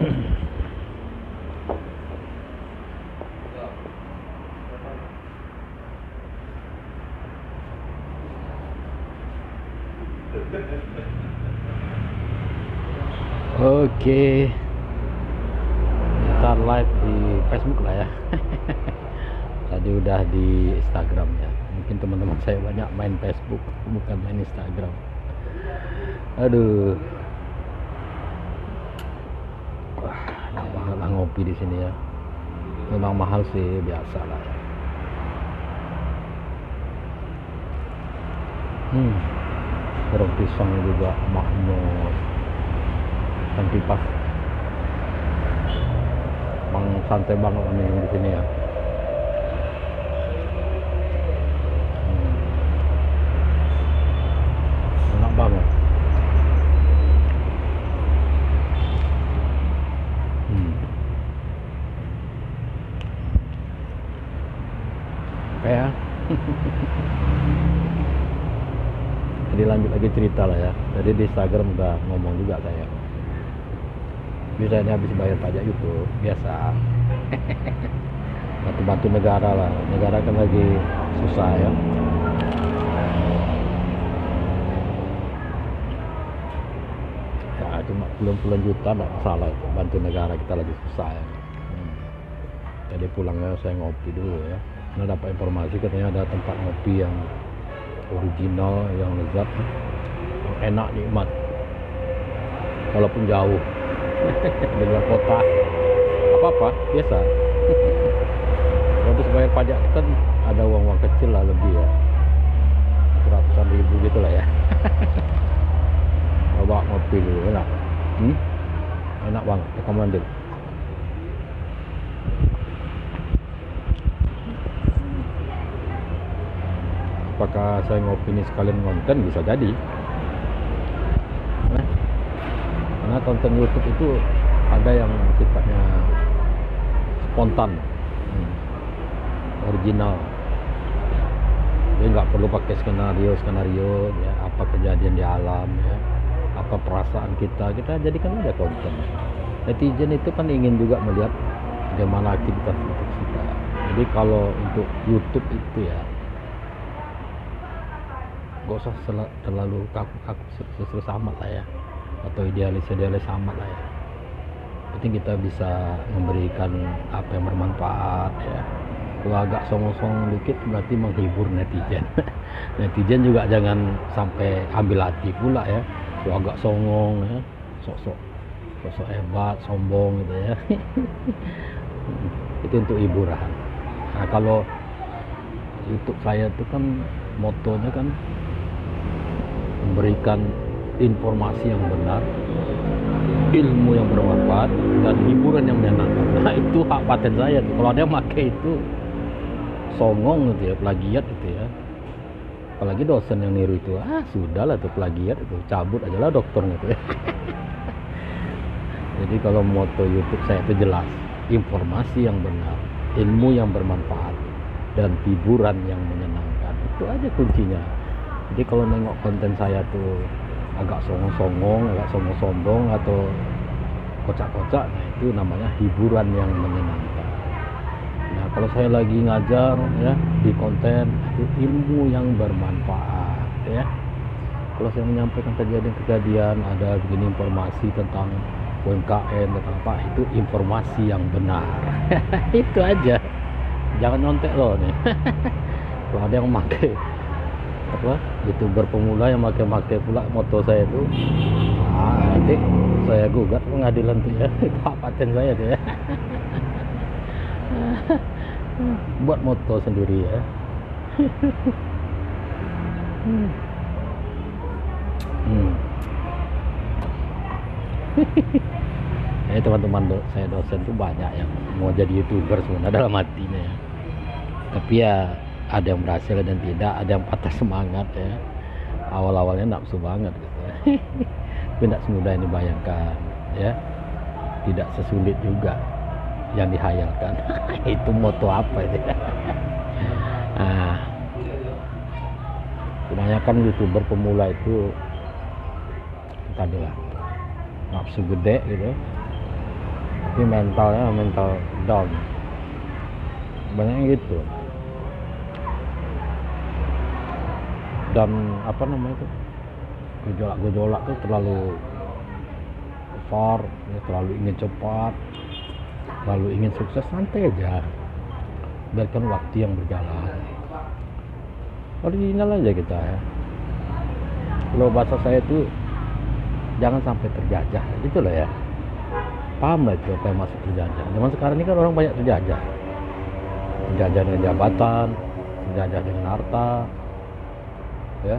Oke, kita live di Facebook lah ya. Tadi udah di Instagram ya. Mungkin teman-teman saya banyak main Facebook, bukan main Instagram. Aduh, wah, enak banget lah ngopi di sini ya. Memang mahal sih, biasa lah ya. Jeruk pisang juga makmur. Dan kipas, emang santai banget minum di sini ya. Enak banget. Oke ya. Jadi lanjut lagi cerita lah ya. Jadi di Instagram udah ngomong juga saya. Bisa ini habis bayar pajak YouTube biasa. Bantu-bantu negara lah. Negara kan lagi susah ya. Ya cuma puluhan juta nggak masalah itu. Bantu negara, kita lagi susah ya. Jadi pulangnya saya ngopi dulu ya. Nah, dapat informasi katanya ada tempat ngopi yang original, yang lezat, yang enak, nikmat, walaupun jauh di luar kota. Apa-apa biasa. Habis bayar pajak kan ada uang kecil lah, lebih ya, ratusan ribu gitu lah ya. Coba ngopi dulu, enak. Enak banget, rekomendasi. Apakah saya ngopi ini sekalian konten? Bisa jadi. Karena konten YouTube itu ada yang sifatnya spontan, original. Jadi nggak perlu pakai skenario ya, apa kejadian di alam ya, apa perasaan kita jadikan aja konten. Netizen itu kan ingin juga melihat bagaimana aktivitas kita. Jadi kalau untuk YouTube itu ya, gak usah terlalu kaku serius amat lah ya, atau idealis amat lah ya. Penting kita bisa memberikan apa yang bermanfaat ya. Kalau agak songong-songong dikit berarti menghibur netizen. Netizen juga jangan sampai ambil hati pula ya. Kalau agak songong ya, sok-sok hebat, sombong gitu ya. Itu untuk hiburan. Nah, kalau YouTube saya itu kan motonya kan memberikan informasi yang benar, ilmu yang bermanfaat, dan hiburan yang menyenangkan. Nah, itu hak paten saya tuh. Kalau ada yang pakai itu songong gitu ya, plagiat gitu ya, apalagi dosen yang niru itu, sudahlah tuh plagiat itu, cabut aja lah dokternya tuh ya. Jadi kalau moto YouTube saya itu jelas, informasi yang benar, ilmu yang bermanfaat, dan hiburan yang menyenangkan. Itu aja kuncinya. Jadi kalau nengok konten saya tuh agak songong-songong, agak sombong-sombong, atau kocak-kocak, nah itu namanya hiburan yang menyenangkan. Nah, kalau saya lagi ngajar ya di konten, itu ilmu yang bermanfaat ya. Kalau saya menyampaikan kejadian-kejadian, ada begini informasi tentang UMKM, tentang apa, itu informasi yang benar. Itu aja. Jangan nyontek loh nih. Kalau ada yang pakai apa, YouTuber pemula yang pakai pula moto saya itu, nanti saya gugat pengadilan tuh ya. Itu hak paten saya tuh ya. Buat moto sendiri ya. Teman-teman saya dosen tuh banyak yang mau jadi YouTuber sebenarnya dalam hatinya ya. Tapi ya ada yang berhasil dan tidak, ada yang patah semangat ya. Awal-awalnya nafsu banget gitu. Tapi tidak semudah ini bayangkan ya. Tidak sesulit juga yang dihayalkan. Itu moto apa itu? Nah, kebanyakan YouTuber pemula itu tadi lah, nafsu gede gitu, tapi mentalnya mental down, banyak yang gitu. Dan apa namanya itu, gejolak tuh terlalu besar ya, terlalu ingin cepat, terlalu ingin sukses. Santai aja, biarkan waktu yang berjalan, original aja kita ya. Kalau bahasa saya tuh jangan sampai terjajah gitu lah ya, paham lah itu apa yang masuk terjajah. Zaman sekarang ini kan orang banyak terjajah dengan jabatan, terjajah dengan harta ya,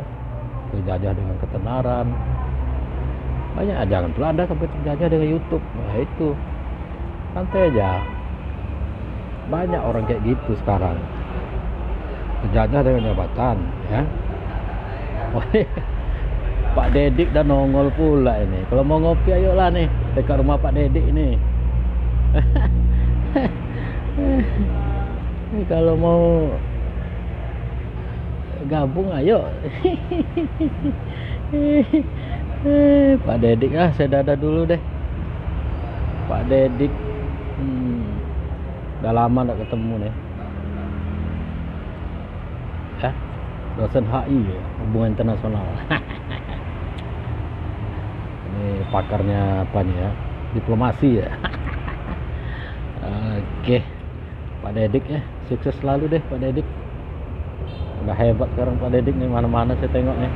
terjajah dengan ketenaran, banyak. Jangan pula Anda sampai terjajah dengan YouTube. Nah itu santai aja, banyak orang kayak gitu sekarang, terjajah dengan jabatan ya. Pak Dedik dan nongol pula ini. Kalau mau ngopi ayolah nih dekat rumah Pak Dedik ini. Kalau mau gabung ayo. Pak Dedik saya dadah dulu deh. Pak Dedik udah lama gak ketemu nih ya, dosen HI ya, hubungan internasional. Ini pakarnya apa nih ya, diplomasi ya. Oke, Pak Dedik ya, sukses selalu deh Pak Dedik. Udah hebat sekarang Pak Dedik nih, mana-mana saya tengok nih.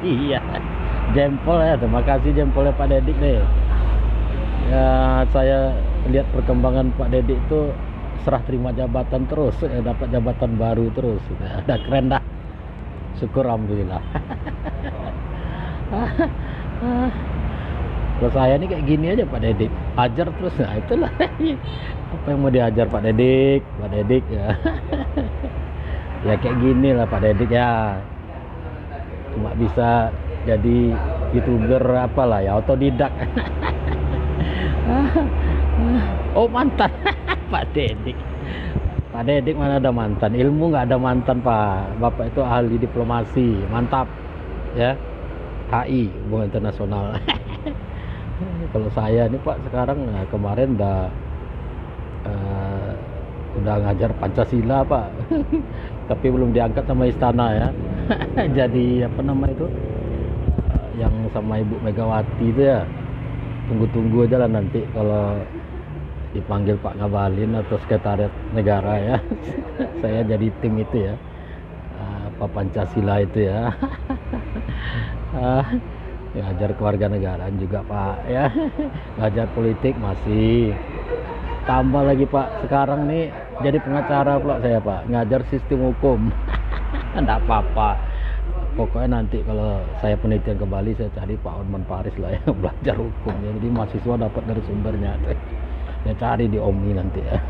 Iya, jempol ya, terima kasih jempolnya Pak Dedik deh ya. Saya lihat perkembangan Pak Dedik itu serah terima jabatan terus, dapat jabatan baru terus, udah keren dah, syukur alhamdulillah. Kalau saya ini kayak gini aja Pak Dedik, ajar terus. Nah itulah apa yang mau diajar Pak Dedik ya. Ya kayak gini lah Pak Dedik ya, cuma bisa jadi YouTuber apalah ya, otodidak. Oh mantan. Pak Dedik mana ada mantan, ilmu nggak ada mantan Pak. Bapak itu ahli diplomasi, mantap ya, HI, hubungan internasional. Kalau saya ini Pak sekarang, kemarin udah ngajar Pancasila Pak. Tapi belum diangkat sama istana ya. Jadi apa nama itu, yang sama Ibu Megawati itu ya, tunggu aja lah nanti kalau dipanggil Pak Ngabalin atau sekretariat negara ya. Saya jadi tim itu ya, apa Pancasila itu ya. Ngajar kewarganegaraan juga Pak ya. Ngajar politik masih, tambah lagi Pak sekarang nih jadi pengacara pula saya Pak, ngajar sistem hukum. Enggak apa-apa, pokoknya nanti kalau saya penelitian ke Bali saya cari Pak Hotman Paris lah yang belajar hukum ya. Jadi mahasiswa dapat dari sumbernya tuh. Ya cari di Omni nanti ya.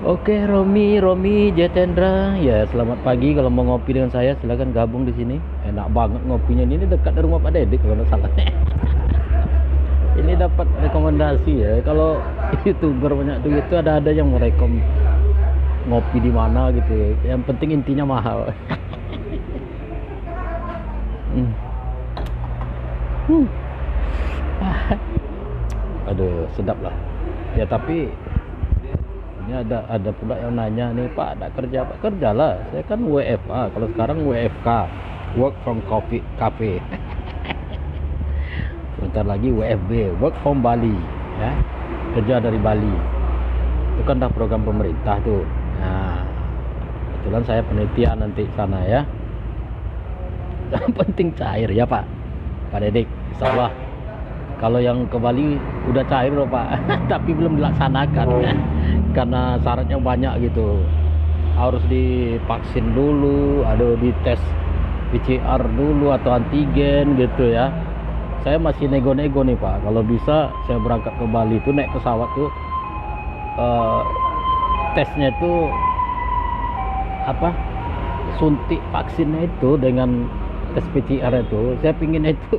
Oke, Romi Jetendra ya, selamat pagi. Kalau mau ngopi dengan saya silakan gabung di sini. Enak banget ngopinya, ini dekat dari rumah Pak Dedik kalau nggak salah. Ini dapat rekomendasi ya. Kalau YouTuber banyak duit itu ada yang merekom ngopi di mana gitu. Yang penting intinya mahal. Aduh, sedap lah ya. Tapi ini ada pula yang nanya nih, Pak ada kerja? Pak kerjalah, saya kan WFA. Kalau sekarang WFK, work from cafe. Bentar lagi WFB, work from Bali ya, kerja dari Bali. Itu kan dah program pemerintah tuh. Nah kebetulan saya penelitian nanti sana ya. Yang penting cair ya Pak Dedik, insyaallah. Kalau yang ke Bali udah cair loh Pak. Tapi belum dilaksanakan karena syaratnya banyak gitu. Harus divaksin dulu, ada dites PCR dulu atau antigen gitu ya. Saya masih nego-nego nih Pak, kalau bisa saya berangkat ke Bali itu naik pesawat tuh, tesnya itu apa, suntik vaksinnya itu dengan tes PCR itu, saya pingin itu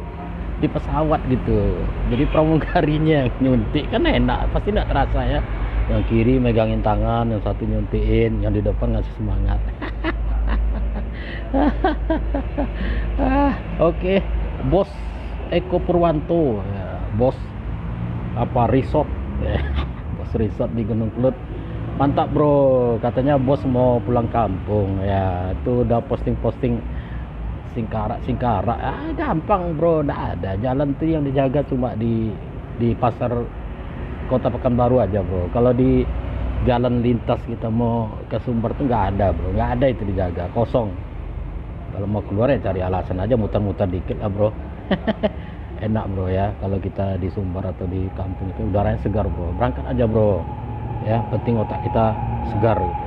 di pesawat gitu. Jadi pramugarinya nyuntik kan enak, pasti nggak terasa ya. Yang kiri megangin tangan, yang satu nyuntikin, yang di depan ngasih semangat. Oke, bos Eko Purwanto ya, bos apa resort ya. Bos resort di Gunung Kelut. Mantap bro, katanya bos mau pulang kampung ya. Itu udah posting-posting singkarak gampang bro, nggak ada jalan tuh yang dijaga cuma di pasar Kota Pekanbaru aja bro. Kalau di jalan lintas kita mau ke Sumber tuh nggak ada bro, nggak ada itu dijaga, kosong. Kalau mau keluar ya cari alasan aja, muter-muter dikit lah bro. Enak bro ya, kalau kita di Sumber atau di kampung itu udaranya segar bro, berangkat aja bro ya, penting otak kita segar gitu.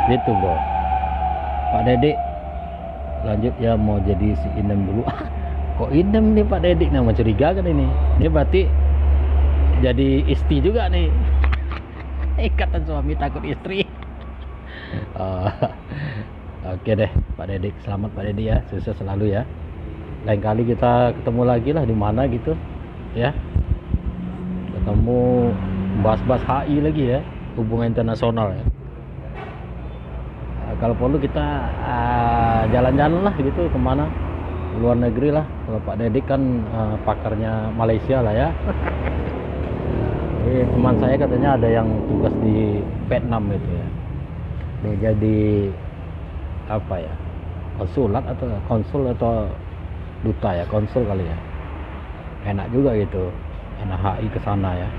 Gitu bro. Pak Dedik lanjut ya, mau jadi si Inem dulu. Kok Inem nih Pak Dedik, nama curiga kan ini berarti jadi istri juga nih. Ikatan suami takut istri. Oke deh Pak Dedik, selamat Pak Dedik ya, sukses selalu ya. Lain kali kita ketemu lagi lah di mana gitu ya, ketemu bahas-bahas HI lagi ya, hubungan internasional ya. Kalau perlu kita jalan-jalan lah gitu kemana, luar negeri lah. Kalau Pak Dedik kan pakarnya Malaysia lah ya. Teman saya katanya ada yang tugas di Vietnam itu ya, dia jadi apa ya, konsul atau duta ya, konsul kali ya. Enak juga gitu, enak HI ke sana ya.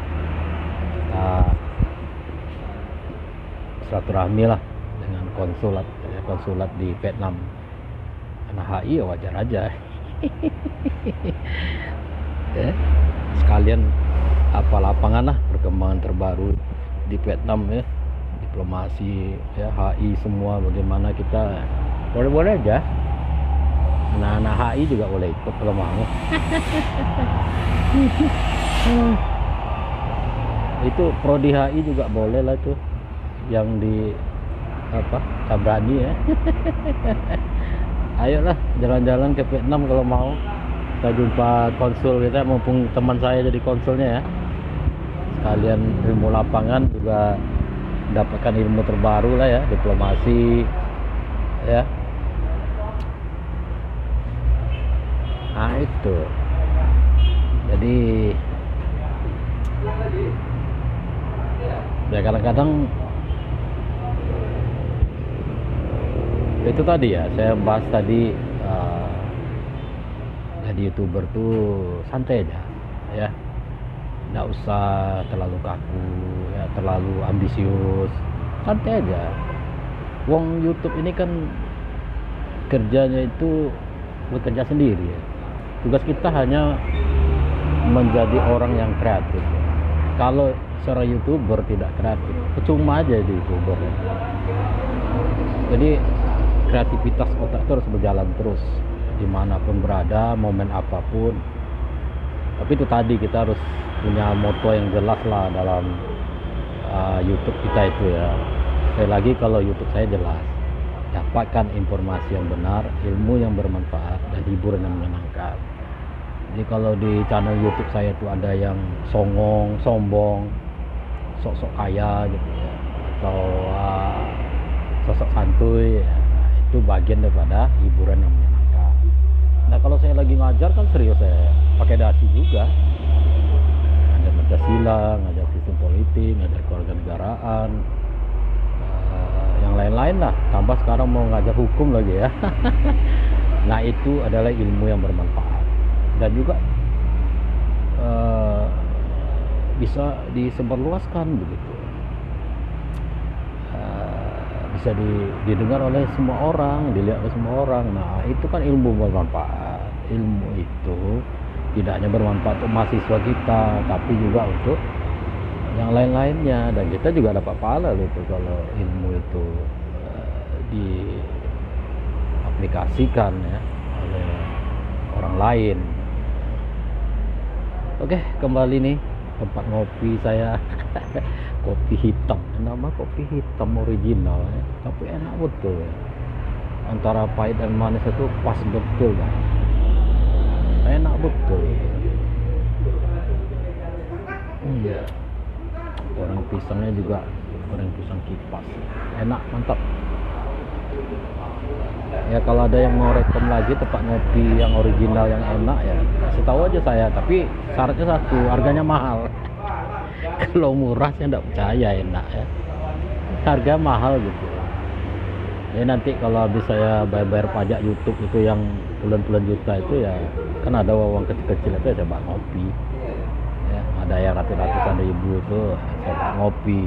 Silaturahmi lah dengan konsulat di Vietnam. Anak HI ya wajar aja. Sekalian apa lapangan lah, perkembangan terbaru di Vietnam ya, diplomasi ya, HI semua bagaimana kita, boleh-boleh aja. Anak-anak HI juga boleh ikut kalau mau. Itu prodi HI juga boleh lah tuh, yang di apa, Tabrani ya. Ayolah jalan-jalan ke Vietnam kalau mau. Kita jumpa konsul kita, mumpung teman saya jadi konsulnya ya. Sekalian ilmu lapangan juga, mendapatkan ilmu terbaru lah ya, diplomasi ya. Nah itu, jadi ya kadang-kadang itu tadi ya, saya bahas tadi, jadi YouTuber tuh santai aja ya, nggak usah terlalu kaku ya, terlalu ambisius, santai aja. Wong YouTube ini kan kerjanya itu bekerja sendiri ya. Tugas kita hanya menjadi orang yang kreatif. Kalau seorang YouTuber tidak kreatif, percuma aja di YouTuber ya. Jadi kreativitas otak itu harus berjalan terus dimanapun berada, momen apapun. Tapi itu tadi, kita harus punya moto yang jelas lah dalam YouTube kita itu ya. Sekali lagi, kalau YouTube saya jelas, dapatkan informasi yang benar, ilmu yang bermanfaat, dan hiburan yang menyenangkan. Jadi kalau di channel YouTube saya itu ada yang songong, sombong, sok-sok kaya gitu ya, atau sosok santuy ya, itu bagian daripada hiburan yang menyenangkan. Nah kalau saya lagi ngajar kan serius, saya pakai dasi juga, ngajar Pancasila, ngajar sistem politik, ngajar kewarganegaraan, yang lain-lain lah, tambah sekarang mau ngajar hukum lagi ya. Nah itu adalah ilmu yang bermanfaat dan juga bisa disebarluaskan begitu, bisa didengar oleh semua orang, dilihat oleh semua orang. Nah itu kan ilmu bermanfaat. Ilmu itu tidak hanya bermanfaat untuk mahasiswa kita, tapi juga untuk yang lain-lainnya, dan kita juga dapat pahala gitu kalau ilmu itu diaplikasikan ya oleh orang lain. Oke, kembali nih tempat ngopi saya. Kopi hitam, nama kopi hitam original ya, tapi enak betul ya. Antara pahit dan manis itu pas betul kan, enak betul. Goreng pisangnya juga goreng pisang kipas, enak, mantap. Ya kalau ada yang mau rekom lagi tempat ngopi yang original yang enak ya kasih tahu aja saya, tapi syaratnya satu, harganya mahal. Kalau murah saya enggak percaya enak ya, harga mahal gitu ya. Nanti kalau habis saya bayar pajak YouTube itu yang puluhan juta itu ya, kan ada uang kecil-kecil itu ya saya buat ngopi ya, ada yang ratusan ribu itu saya buat ngopi.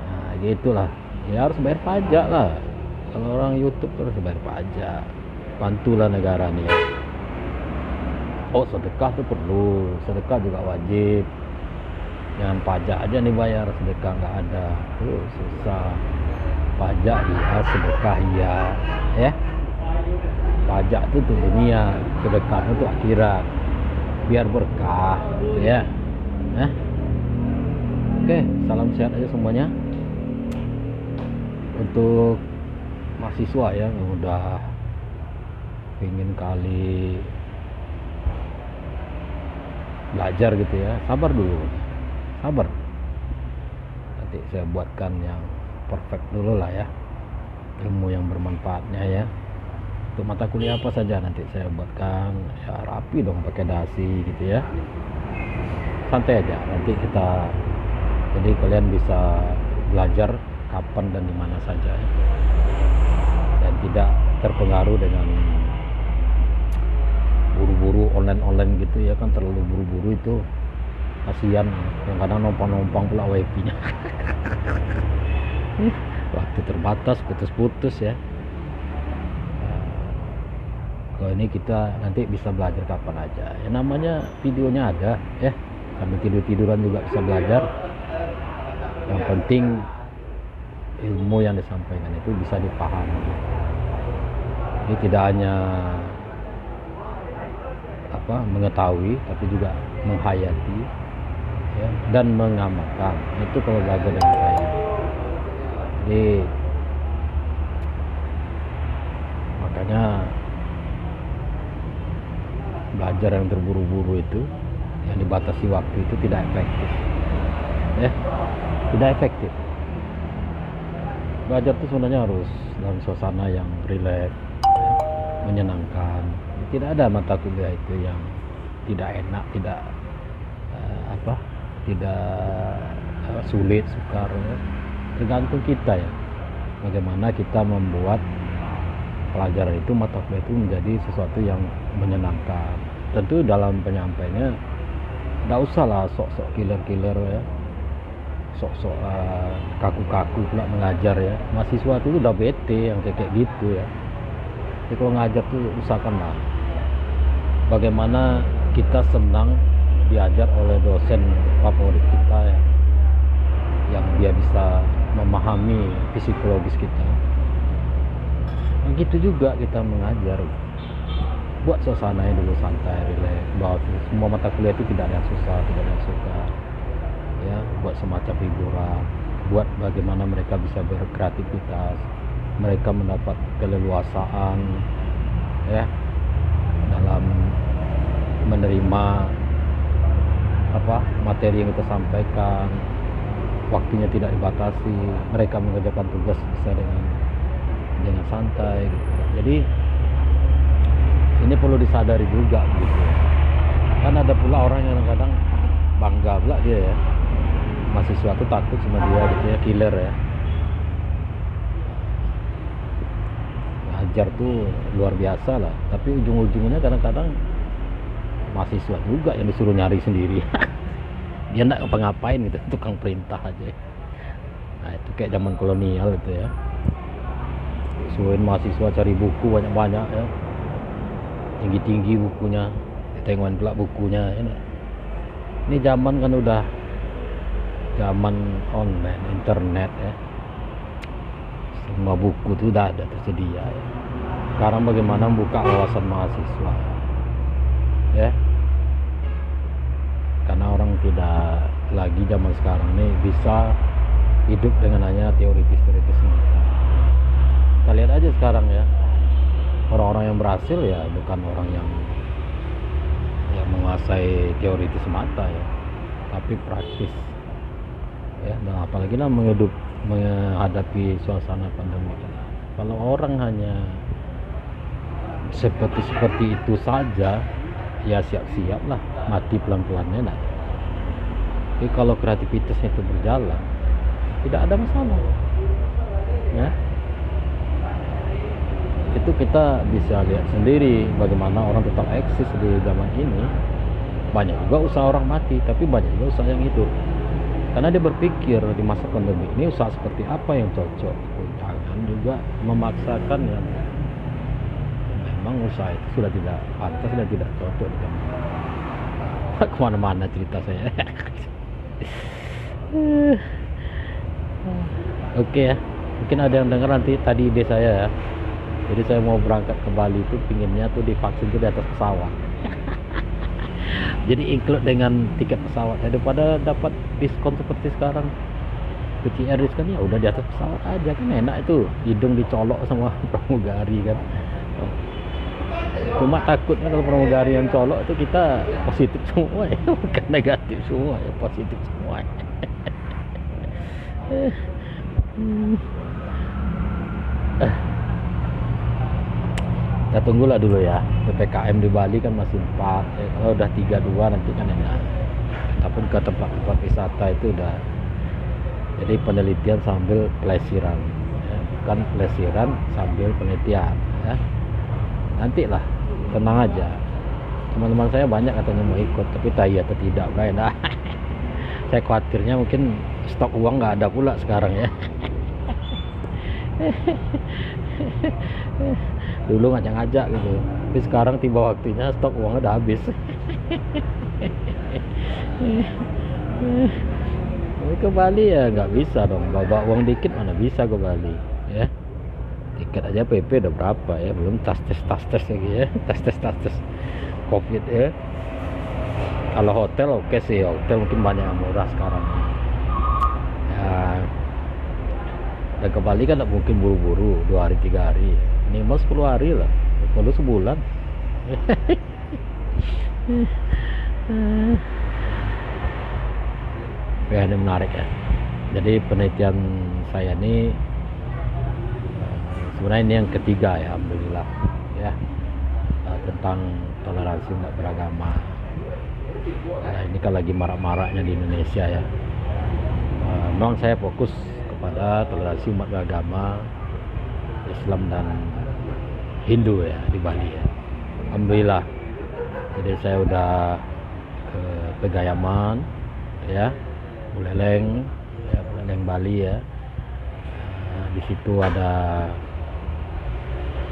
Nah gitulah ya, harus bayar pajak lah. Kalau orang YouTube harus bayar pajak, bantulah negara nih. Oh sedekah tuh perlu, sedekah juga wajib. Jangan pajak aja nih bayar, sedekah nggak ada, tuh susah. Pajak iya, sedekah iya, ya. Pajak itu tuh dunia, sedekah itu akhirat. Biar berkah, ya. Oke, salam sehat aja semuanya. Untuk mahasiswa ya yang udah pengen kali belajar gitu ya, sabar dulu, sabar. Nanti saya buatkan yang perfect dulu lah ya, ilmu yang bermanfaatnya ya. Untuk mata kuliah apa saja nanti saya buatkan ya rapi dong, pakai dasi gitu ya. Santai aja, nanti kita, jadi kalian bisa belajar kapan dan di mana saja ya. Dan tidak terpengaruh dengan buru-buru online gitu ya, kan terlalu buru-buru itu kasihan, yang kadang numpang pula wifi-nya. Waktu terbatas, putus-putus ya. Kalau ini kita nanti bisa belajar kapan aja ya, namanya videonya ada ya, sambil tiduran juga bisa belajar. Yang penting ilmu yang disampaikan itu bisa dipahami. Ini tidak hanya mengetahui, tapi juga menghayati ya, dan mengamalkan. Itu kalau belajar dengan saya. Jadi makanya belajar yang terburu-buru itu, yang dibatasi waktu itu tidak efektif ya, tidak efektif. Belajar itu sebenarnya harus dalam suasana yang rileks ya, menyenangkan. Tidak ada mata kuliah itu yang tidak enak, tidak sulit, sukar ya. Tergantung kita ya, bagaimana kita membuat pelajaran itu, mata kuliah itu menjadi sesuatu yang menyenangkan. Tentu dalam penyampaiannya tidak usah lah sok-sok killer ya, sok-sok kaku-kaku pula mengajar ya. Mahasiswa itu udah bete yang kayak gitu ya. Jadi kalau ngajar tuh usahakanlah bagaimana kita senang diajar oleh dosen favorit kita ya, yang dia bisa memahami psikologis kita. Begitu juga kita mengajar, buat suasananya dulu santai, rileks, bahwa semua mata kuliah itu tidak ada yang susah, tidak ada yang suka ya, buat semacam hiburan, buat bagaimana mereka bisa berkreativitas, mereka mendapat keleluasaan ya dalam menerima materi yang kita sampaikan, waktunya tidak dibatasi, mereka mengerjakan tugas bisa dengan santai gitu. Jadi ini perlu disadari juga gitu. Kan ada pula orang yang kadang bangga pula dia ya, mahasiswa tuh takut sama dia gitu ya, killer ya. Ngajar tuh luar biasa lah, tapi ujung-ujungnya kadang-kadang mahasiswa juga yang disuruh nyari sendiri. Dia enggak ngapa-ngapain gitu, tukang perintah aja. Nah itu kayak zaman kolonial itu ya, suruhin mahasiswa cari buku banyak-banyak ya, tinggi-tinggi bukunya, ditengokin pula bukunya ya. Ini zaman kan udah zaman online, internet ya, semua buku itu udah ada tersedia ya. Sekarang bagaimana membuka wawasan mahasiswa ya, karena orang tidak lagi zaman sekarang ini bisa hidup dengan hanya teoritis semata. Kita lihat aja sekarang ya, orang-orang yang berhasil ya bukan orang yang menguasai teoritis semata ya, tapi praktis ya. Dan apalagi menghadapi suasana pandemi. Kalau orang hanya seperti itu saja, ya siap-siap lah mati pelan-pelannya. Nah, tapi kalau kreativitasnya itu berjalan, tidak ada masalah ya. Itu kita bisa lihat sendiri bagaimana orang tetap eksis di zaman ini. Banyak juga usaha orang mati, tapi banyak juga usaha yang hidup, karena dia berpikir di masa pandemi ini usaha seperti apa yang cocok. Jangan juga memaksakan yang memang usaha itu sudah tidak pantas dan tidak cocok di zaman ini. Kemana-mana cerita saya. Oke ya, mungkin ada yang dengar nanti tadi ide saya ya. Jadi saya mau berangkat ke Bali itu pinginnya tuh divaksin tuh di atas pesawat. Jadi include dengan tiket pesawat, daripada dapat diskon seperti sekarang PCR diskon, ya udah di atas pesawat aja kan enak itu, hidung dicolok sama pramugari kan. Cuma takutnya kalau pramugari yang colok itu kita positif semua ya, bukan negatif semua ya, positif semua. Kita tunggulah dulu ya, PPKM di Bali kan masih 4 ya, kalau udah 3-2 nanti kan enak. Tapi ke tempat-tempat wisata itu udah jadi penelitian sambil pelesiran ya, bukan pelesiran sambil penelitian ya. Nantilah, tenang aja, teman-teman saya banyak katanya mau ikut, tapi tak iya atau tidak kan. Nah, saya khawatirnya mungkin stok uang nggak ada pula sekarang ya. Dulu ngajak-ngajak gitu, tapi sekarang tiba waktunya stok uangnya udah habis. Ke Bali ya nggak bisa dong, bawa uang dikit mana bisa ke Bali ya. Tiket aja PP udah berapa ya, belum tas tes lagi ya, tas tes COVID ya. Kalau hotel oke sih, hotel mungkin banyak yang murah sekarang ya. Dan ke Bali kan nggak mungkin buru-buru 2 hari 3 hari, minimal 10 hari lah, kalau sebulan. Ya ini menarik ya. Jadi penelitian saya ini sebenarnya ini yang ketiga ya, alhamdulillah ya, tentang toleransi umat beragama. Ini kan lagi marak-maraknya di Indonesia ya. Memang saya fokus kepada toleransi umat beragama Islam dan Hindu ya di Bali ya. Alhamdulillah. Jadi saya udah ke Pegayaman ya, Buleleng ya, Buleleng Bali ya. Di situ ada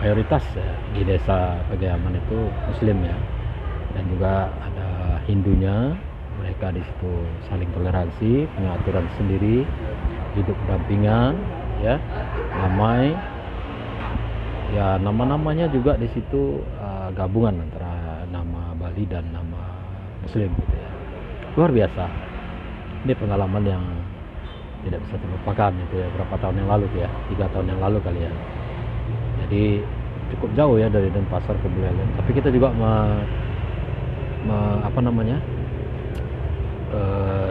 mayoritas ya, di desa Pegayaman itu Muslim ya, dan juga ada Hindunya. Mereka di situ saling toleransi, punya aturan sendiri, hidup berdampingan ya, damai ya. Nama-namanya juga di situ gabungan antara nama Bali dan nama Muslim gitu ya. Luar biasa. Ini pengalaman yang tidak bisa terlupakan itu ya, berapa tahun yang lalu tuh ya, 3 tahun yang lalu kali ya. Jadi cukup jauh ya dari Denpasar ke Buleleng, tapi kita juga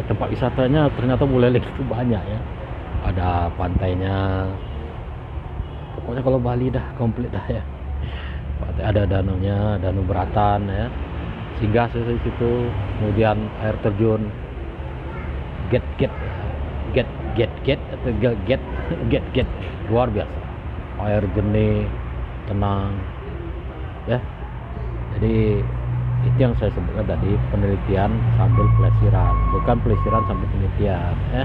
tempat wisatanya ternyata Buleleng itu banyak ya, ada pantainya. Pokoknya kalau Bali dah komplit dah ya. Ada danaunya, Danau Beratan ya, singgah di situ, kemudian air terjun get luar biasa, air jernih, tenang ya. Jadi itu yang saya sebutkan tadi, penelitian sambil pelesiran, bukan pelesiran sambil penelitian ya.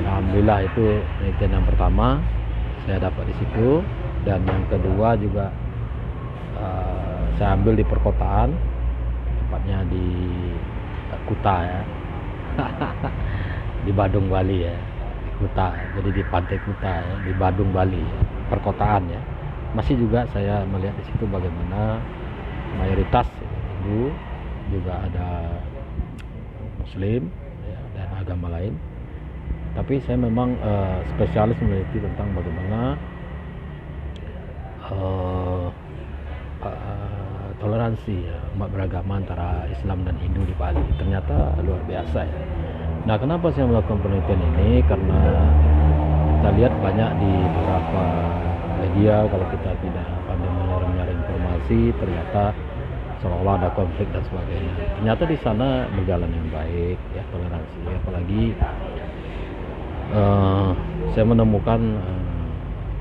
Alhamdulillah itu penelitian yang pertama saya dapat di situ, dan yang kedua juga saya ambil di perkotaan, tepatnya di Kuta ya. Di Badung Bali ya, di Kuta, jadi di pantai Kuta ya, di Badung Bali ya, perkotaan ya. Masih juga saya melihat di situ bagaimana mayoritas Hindu, juga ada Muslim ya, dan agama lain. Tapi saya memang spesialis meneliti tentang bagaimana toleransi ya, umat beragama antara Islam dan Hindu di Bali. Ternyata luar biasa ya. Nah, kenapa saya melakukan penelitian ini? Karena kita lihat banyak di beberapa media, kalau kita tidak pandai menyaring informasi, ternyata seolah-olah ada konflik dan sebagainya. Ternyata di sana berjalan yang baik, ya, toleransi. Apalagi saya menemukan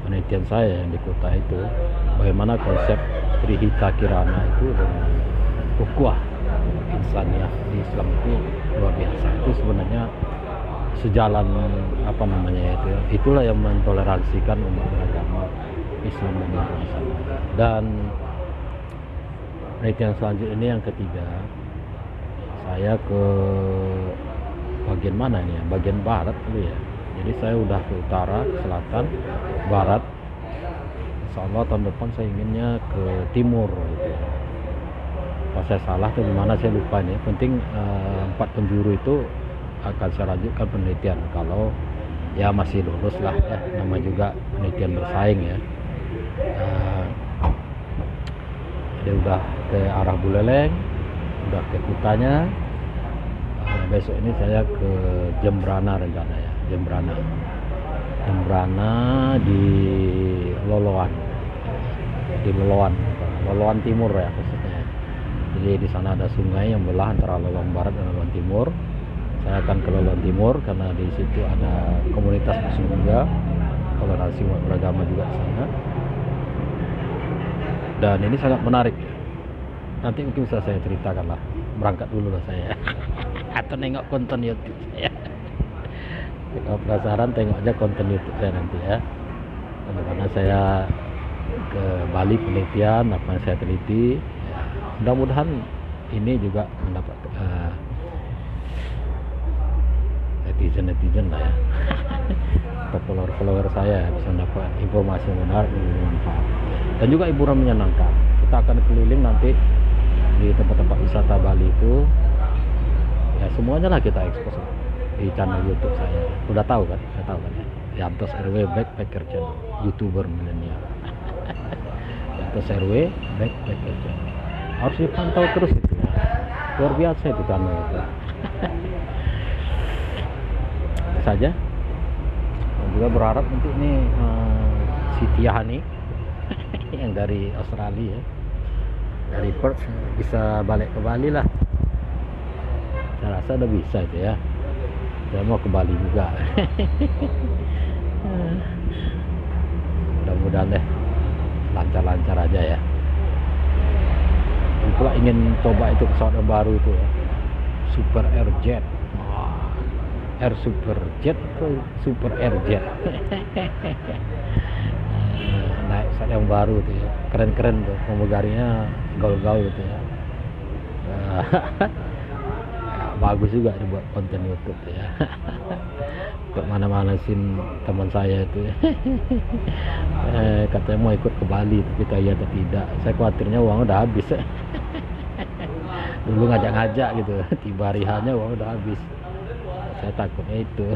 penelitian saya yang di kota itu, bagaimana konsep Trihita Kirana itu dengan ukhuwah insaniyah di Islam itu luar biasa. Itu sebenarnya sejalan itulah yang mentoleransikan umat beragama Islam dan Islam. Dan penelitian selanjutnya ini yang ketiga, saya ke bagian mana ini ya, bagian barat dulu ya. Jadi saya udah ke utara, ke selatan, barat. Insyaallah tahun depan saya inginnya ke timur gitu. Pas saya salah tuh gimana saya lupa nih. Penting 4 penjuru itu akan saya lanjutkan penelitian kalau ya masih lulus lah ya, nama juga penelitian bersaing ya. Dia udah ke arah Buleleng, udah ke Kutanya. Besok ini saya ke Jembrana rencana ya, Jembrana di Loloan, Loloan Timur ya khususnya. Jadi di sana ada sungai yang belah antara Loloan Barat dan Loloan Timur. Saya akan ke Loloan Timur karena di situ ada komunitas Muslim juga, toleransi umat beragama juga di sana. Dan ini sangat menarik. Nanti mungkin bisa saya ceritakan lah. Berangkat dulu lah saya. Atau nengok konten YouTube saya. Kalau penasaran tengok aja konten YouTube saya nanti ya. Bagaimana saya ke Bali penelitian, apa yang saya teliti. Mudah-mudahan ini juga mendapat netizen lah ya. Atau follower saya bisa mendapat informasi yang benar dan bermanfaat. Dan juga hiburan menyenangkan. Kita akan keliling nanti di tempat-tempat wisata Bali itu. Ya semuanya lah kita ekspos di channel YouTube saya. Udah tahu kan? Udah tahu kan ya? Yantos RW Backpacker Channel, YouTuber milenial. Yantos RW Backpacker Channel. Harus dipantau terus itu ya. Luar biasa itu channel itu. Itu saja. Dan juga berharap nanti ini si Tiahani yang dari Australia ya, dari Perth bisa balik ke Bali lah. Saya rasa udah bisa itu ya. Saya mau ke Bali juga. Mudah-mudahan deh lancar-lancar aja ya. Dan pula ingin coba itu pesawat yang baru itu ya, Super Airjet. Air Super Jet atau Super Airjet. Naik pesawat yang baru tuh ya, keren-keren tuh, pramugarinya gaul-gaul gitu ya. Bagus juga dibuat konten YouTube ya. Untuk mana-manasin teman saya itu ya. Katanya mau ikut ke Bali, tapi iya atau tidak. Saya khawatirnya uang udah habis. Dulu ngajak-ngajak gitu, tiba hari hanya uang udah habis. Saya takutnya itu.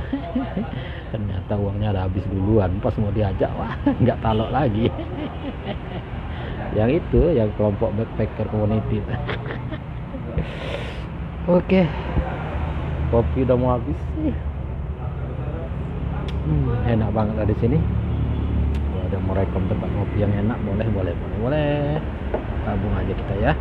Ternyata uangnya udah habis duluan. Pas mau diajak, wah nggak talok lagi. Yang itu, yang kelompok backpacker community. Oke, kopi udah mau habis sih. Enak banget lah di sini. Kalau ada mau rekom tempat kopi yang enak, boleh. Gabung aja kita ya.